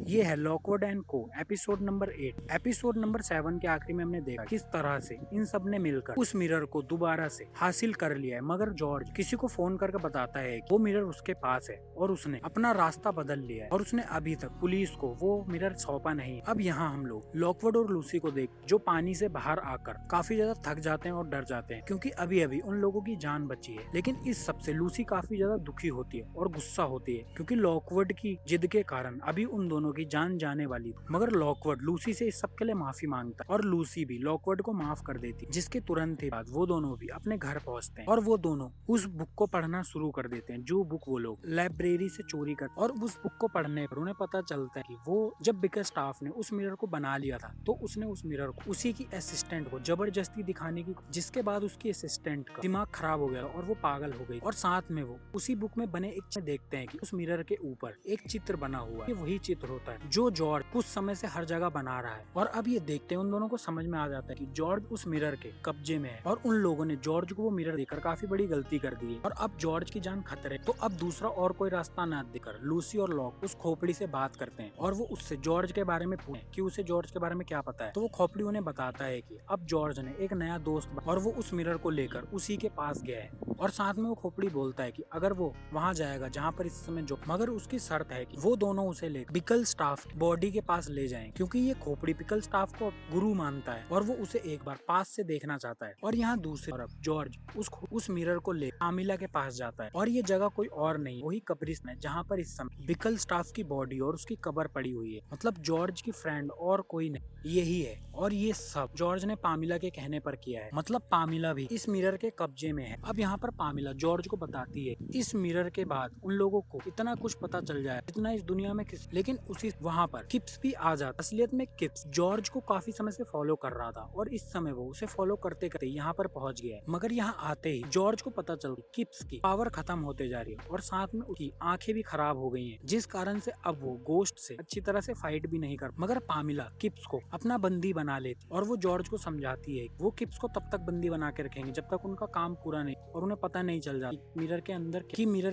ये है Lockwood and को एपिसोड नंबर 8। एपिसोड नंबर 7 के आखिरी में हमने देखा किस तरह से इन सब ने मिलकर उस मिरर को दोबारा से हासिल कर लिया है। मगर जॉर्ज किसी को फोन करके बताता है कि वो मिरर उसके पास है और उसने अपना रास्ता बदल लिया है और उसने अभी तक पुलिस को वो मिरर सौंपा नहीं। अब यहाँ हम लोग लॉकवुड और लूसी को देख जो पानी से बाहर आकर काफी ज्यादा थक जाते हैं और डर जाते हैं क्योंकि अभी अभी उन लोगों की जान बची है। लेकिन इस सब से लूसी काफी ज्यादा दुखी होती है और गुस्सा होती है क्योंकि लॉकवुड की जिद के कारण अभी उन दोनों की जान जाने वाली थी। मगर लॉकवुड लूसी से इस सब के लिए माफी मांगता है और लूसी भी लॉकवुड को माफ कर देती है। जिसके तुरंत ही बाद वो दोनों भी अपने घर पहुंचते हैं और वो दोनों उस बुक को पढ़ना शुरू कर देते हैं जो बुक वो लोग लाइब्रेरी से चोरी कर। और उस बुक को पढ़ने पर उन्हें पता चलता है कि वो जब बिकरस्टाफ ने उस मिरर को बना लिया था तो उसने उस मिरर को उसी की असिस्टेंट को जबरदस्ती दिखाने की, जिसके बाद उसकी असिस्टेंट का दिमाग खराब हो गया और वो पागल हो गई। और साथ में वो उसी बुक में बने एक देखते हैं कि उस मिरर के ऊपर एक चित्र बना हुआ है। वही चित्र होता है जो जॉर्ज कुछ समय से हर जगह बना रहा है। और अब ये देखते हैं उन दोनों को समझ में आ जाता है कि जॉर्ज उस मिरर के कब्जे में है और उन लोगों ने जॉर्ज को वो मिरर देकर काफी बड़ी गलती कर दी है और अब जॉर्ज की जान खतरे। तो अब दूसरा और कोई रास्ता न देकर लूसी और लॉक उस खोपड़ी से बात करते हैं और वो उससे जॉर्ज के बारे में पूछे कि उसे जॉर्ज के बारे में क्या पता है। तो वो खोपड़ी उन्हें बताता है कि अब जॉर्ज ने एक नया दोस्त और वो उस मिरर को लेकर उसी के पास गया है। और साथ में वो खोपड़ी बोलता है कि अगर वो वहाँ जाएगा जहाँ पर इस समय जो, मगर उसकी शर्त है कि वो दोनों उसे ले बिकरस्टाफ बॉडी के पास ले जाएं क्योंकि ये खोपड़ी बिकरस्टाफ को गुरु मानता है और वो उसे एक बार पास से देखना चाहता है। और यहाँ दूसरी तरफ जॉर्ज उस मिरर को ले आमिला के पास जाता है और ये जगह कोई और नहीं वही कब्रिस्तान है जहाँ पर इस समय बिकरस्टाफ की बॉडी और उसकी कब्र पड़ी हुई है। मतलब जॉर्ज की फ्रेंड और कोई नहीं यही है। और ये सब जॉर्ज ने पामिला के कहने पर किया है। मतलब पामिला भी इस मिरर के कब्जे में है। अब यहाँ पर पामिला जॉर्ज को बताती है इस मिरर के बाद उन लोगों को इतना कुछ पता चल जाए इतना इस दुनिया में लेकिन उसी वहाँ पर किप्स भी आ जाता। असलियत में किप्स जॉर्ज को काफी समय से फॉलो कर रहा था और इस समय वो उसे फॉलो करते करते यहाँ पर पहुंच गया है। मगर यहाँ आते ही जॉर्ज को पता चल गया किप्स की पावर खत्म होते जा रही है और साथ में उसकी आंखें भी खराब हो गई हैं, जिस कारण से अब वो गोश्ट से अच्छी तरह से फाइट भी नहीं कर। मगर पामिला किप्स को अपना बंदी बना लेती और वो जॉर्ज को समझाती है वो किप्स को तब तक बंदी बना के रखेंगे जब तक उनका काम पूरा नहीं और उन्हें पता नहीं चल जाता मिरर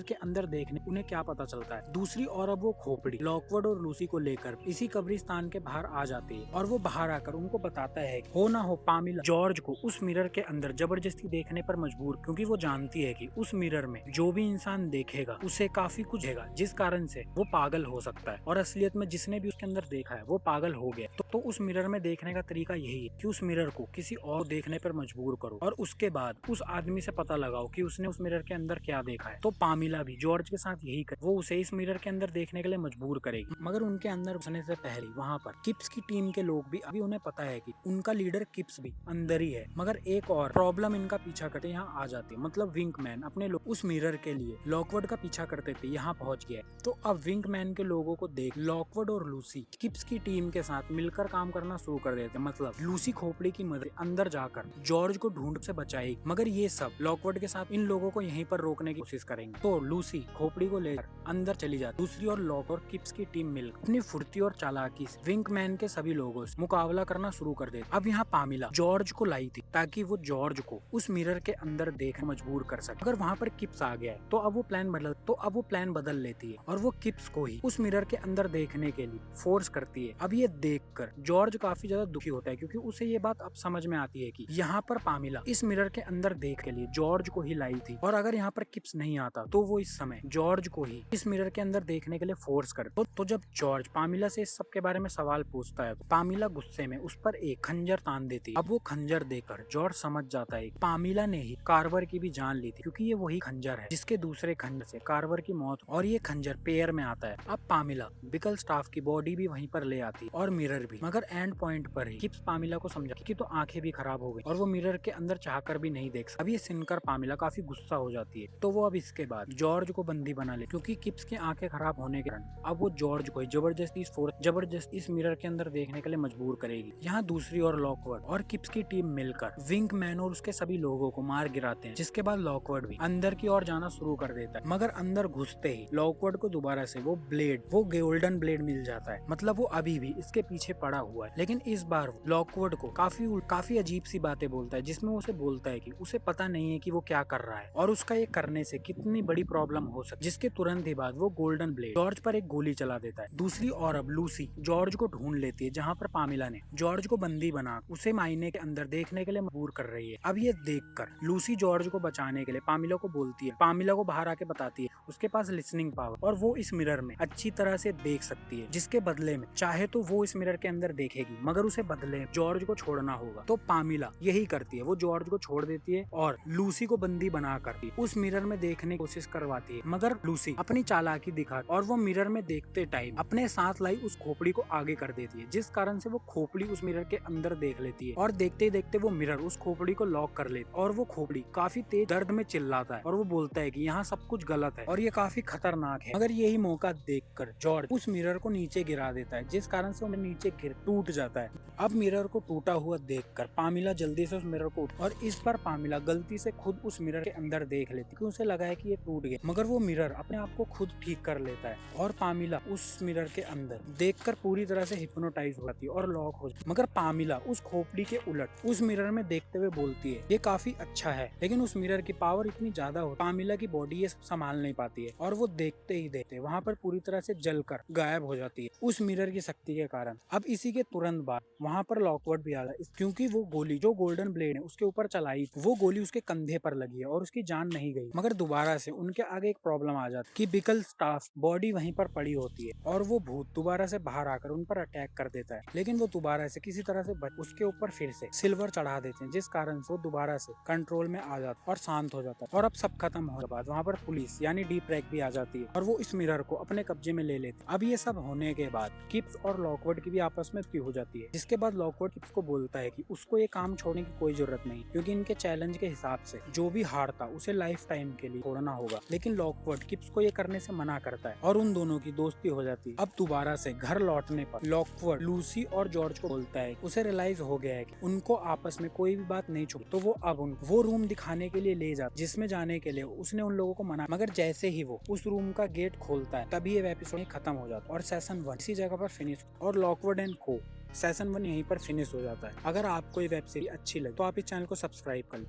के अंदर देखने उन्हें क्या पता चलता है। दूसरी ओर अब वो खोपड़ी लॉकवुड और लूसी को लेकर इसी कब्रिस्तान के बाहर आ जाती है और वो बाहर आकर उनको बताता है हो ना हो पामिला जॉर्ज को उस मिरर के अंदर जबरदस्ती देखने पर मजबूर, क्योंकि वो जानती है कि उस मिरर में जो भी इंसान देखेगा उसे काफी कुछ है जिस कारण से वो पागल हो सकता है और असलियत में जिसने भी उसके अंदर देखा है वो पागल हो गया। तो उस मिरर में देखने का तरीका यही है कि उस मिरर को किसी और देखने पर मजबूर करो और उसके बाद उस आदमी से पता लगाओ कि उसने उस मिरर के अंदर क्या देखा है। तो पामिला भी जॉर्ज के साथ यही करे, वो उसे इस मिरर के अंदर देखने के लिए मजबूर करेगी। मगर उनके अंदर घुसने से पहले वहाँ पर किप्स की टीम के लोग भी अभी उन्हें पता है कि उनका लीडर किप्स भी अंदर ही है। मगर एक और प्रॉब्लम इनका पीछा करते यहाँ आ जाती है। मतलब विंकमैन अपने लोग उस मिरर के लिए लॉकवुड का पीछा करते थे यहाँ पहुंच गया। तो अब विंकमैन के लोगों को देख लॉकवुड और लूसी किप्स की टीम के साथ मिलकर काम करना शुरू कर देते। मतलब लूसी खोपड़ी की मदद अंदर जाकर जॉर्ज को ढूंढ से बचाएगी। मगर ये सब लॉकवुड के साथ इन लोगों को यहीं पर रोकने की कोशिश करेंगे। तो लूसी खोपड़ी को लेकर अंदर चली जाती। दूसरी ओर लॉक और किप्स की टीम मिलकर अपनी फुर्ती और चालाकी से विंकमैन के सभी लोगों से मुकाबला करना शुरू कर देती। अब यहाँ पामिला जॉर्ज को लाई थी ताकि वो जॉर्ज को उस मिरर के अंदर देखने मजबूर कर सके। अगर वहाँ पर किप्स आ गया है तो अब वो प्लान बदल लेती है और वो किप्स को ही उस मिरर के अंदर देखने के लिए फोर्स करती है। अब ये देखकर जॉर्ज काफी ज्यादा दुखी होता है क्योंकि उसे ये बात अब समझ में आती है कि यहाँ पर पामिला इस मिरर के अंदर देख के लिए जॉर्ज को ही लाई थी और अगर यहाँ पर किप्स नहीं आता तो वो इस समय जॉर्ज को ही इस मिरर के अंदर देखने के लिए फोर्स कर। तो जब जॉर्ज पामिला से इस सब के बारे में सवाल पूछता है तो पामिला गुस्से में उस पर एक खंजर तान देती है। अब वो खंजर देकर जॉर्ज समझ जाता है पामिला ने ही कार्वर की भी जान ली थी क्योंकि ये वही खंजर है जिसके दूसरे खंजर से कार्वर की मौत और ये खंजर पैर में आता है। अब पामिला बिकरस्टाफ की बॉडी भी वहीं पर ले आती और मिरर भी। मगर एंड पॉइंट पर ही किप्स पामिला को समझा कि तो आंखें भी खराब हो गई और वो मिरर के अंदर चाहकर भी नहीं देख सकती। अब ये सुनकर पामिला काफी गुस्सा हो जाती है। तो वो अब इसके बाद जॉर्ज को बंदी बना ले क्योंकि किप्स की आंखें खराब होने के कारण अब वो जॉर्ज को जबरदस्ती इस मिरर के अंदर देखने के लिए मजबूर करेगी। यहाँ दूसरी ओर लॉकवुड और किप्स की टीम मिलकर विंकमैन और उसके सभी लोगों को मार गिराते हैं, जिसके बाद लॉकवुड भी अंदर की ओर जाना शुरू कर देता है। मगर अंदर घुसते ही लॉकवुड को दोबारा से वो गोल्डन ब्लेड मिल जाता है। मतलब वो अभी भी इसके पीछे पड़ा पड़ा हुआ है। लेकिन इस बार लॉकवुड को काफी अजीब सी बातें बोलता है, जिसमें उसे बोलता है कि उसे पता नहीं है कि वो क्या कर रहा है और उसका ये करने से कितनी बड़ी प्रॉब्लम हो सकती है। जिसके तुरंत ही बाद वो गोल्डन ब्लेड जॉर्ज पर एक गोली चला देता है। दूसरी ओर अब लूसी जॉर्ज को ढूंढ लेती है, जहाँ पर पामिला ने जॉर्ज को बंदी बना उसे मायने के अंदर देखने के लिए मजबूर कर रही है। अब ये देखकर लूसी जॉर्ज को बचाने के लिए पामिला को बोलती है, पामिला को बाहर आके बताती है उसके पास लिसनिंग पावर और वो इस मिरर में अच्छी तरह से देख सकती है। जिसके बदले में चाहे तो वो इस मिरर के अंदर देखेगी, मगर उसे बदले में जॉर्ज को छोड़ना होगा। तो पामिला यही करती है, वो जॉर्ज को छोड़ देती है और लूसी को बंदी बनाकर उस मिरर में देखने की कोशिश करवाती है। मगर लूसी अपनी चालाकी दिखा और वो मिरर में देखते टाइम अपने साथ लाई उस खोपड़ी को आगे कर देती है, जिस कारण से वो खोपड़ी उस मिरर के अंदर देख लेती है और देखते ही देखते वो मिरर उस खोपड़ी को लॉक कर लेती है और वो खोपड़ी काफी तेज दर्द में चिल्लाता है और वो बोलता है कि यहाँ सब कुछ गलत है और ये काफी खतरनाक है। मगर यही मौका देखकर जॉर्ज उस मिरर को नीचे गिरा देता है, जिस कारण से वो नीचे गिर टूट जाता है। अब मिरर को टूटा हुआ देखकर पामिला जल्दी से उस मिरर को और इस बार पामिला गलती से खुद उस मिरर के अंदर देख लेती है, उसे लगा है कि ये टूट गया, मगर वो मिरर अपने आप को खुद ठीक कर लेता है और पामिला उस मिरर के अंदर देखकर पूरी तरह से हिप्नोटाइज हो जाती है और लॉक हो जाती है। मगर पामिला उस खोपड़ी के उलट उस मिरर में देखते हुए बोलती है ये काफी अच्छा है, लेकिन उस मिरर की पावर इतनी ज्यादा हो पामिला की बॉडी ये संभाल नहीं पाती है और वो देखते ही देखते वहाँ पर पूरी तरह से जलकर गायब हो जाती है उस मिरर की शक्ति के कारण। अब इसी के तुरंत बाद वहाँ पर लॉकवुड भी आ गया, क्योंकि वो गोली जो गोल्डन ब्लेड है उसके ऊपर चलाई, वो गोली उसके कंधे पर लगी है और उसकी जान नहीं गई। मगर दोबारा से उनके आगे एक प्रॉब्लम आ जाती है कि बिकल स्टाफ बॉडी वहीं पर पड़ी होती है और वो भूत दोबारा से बाहर आकर उन पर अटैक कर देता है, लेकिन वो दोबारा से किसी तरह से उसके ऊपर फिर से सिल्वर चढ़ा देते हैं, जिस कारण से वो दोबारा से कंट्रोल में आ जाता है और शांत हो जाता है। और अब सब खत्म होने के बाद वहाँ पर पुलिस यानी डीप रैक भी आ जाती है और वो इस मिरर को अपने कब्जे में ले लेते हैं। अब ये सब होने के बाद किप्स और लॉकवुड की भी आपस में हो जाती है, जिसके बाद लॉकवुड किप्स को बोलता है कि उसको ये काम छोड़ने की कोई जरूरत नहीं, क्योंकि इनके चैलेंज के हिसाब से जो भी हारता उसे लाइफ टाइम के लिए छोड़ना होगा। लेकिन लॉकवुड किप्स को ये करने से मना करता है और उन दोनों की दोस्ती हो जाती है। अब दोबारा से घर लौटने पर लॉकवुड लूसी और जॉर्ज को बोलता है उसे रियलाइज हो गया है कि उनको आपस में कोई भी बात नहीं छुपी, तो वो अब वो रूम दिखाने के लिए ले जाता, जिसमें जाने के लिए उसने उन लोगों को मना। मगर जैसे ही वो उस रूम का गेट खोलता है तभी ये एपिसोड खत्म हो जाता है और सेशन 1 इसी जगह पर फिनिश और लॉकवुड एंड को सेशन 1 यहीं पर फिनिश हो जाता है। अगर आपको ये वेब सीरीज अच्छी लगे तो आप इस चैनल को सब्सक्राइब कर लें।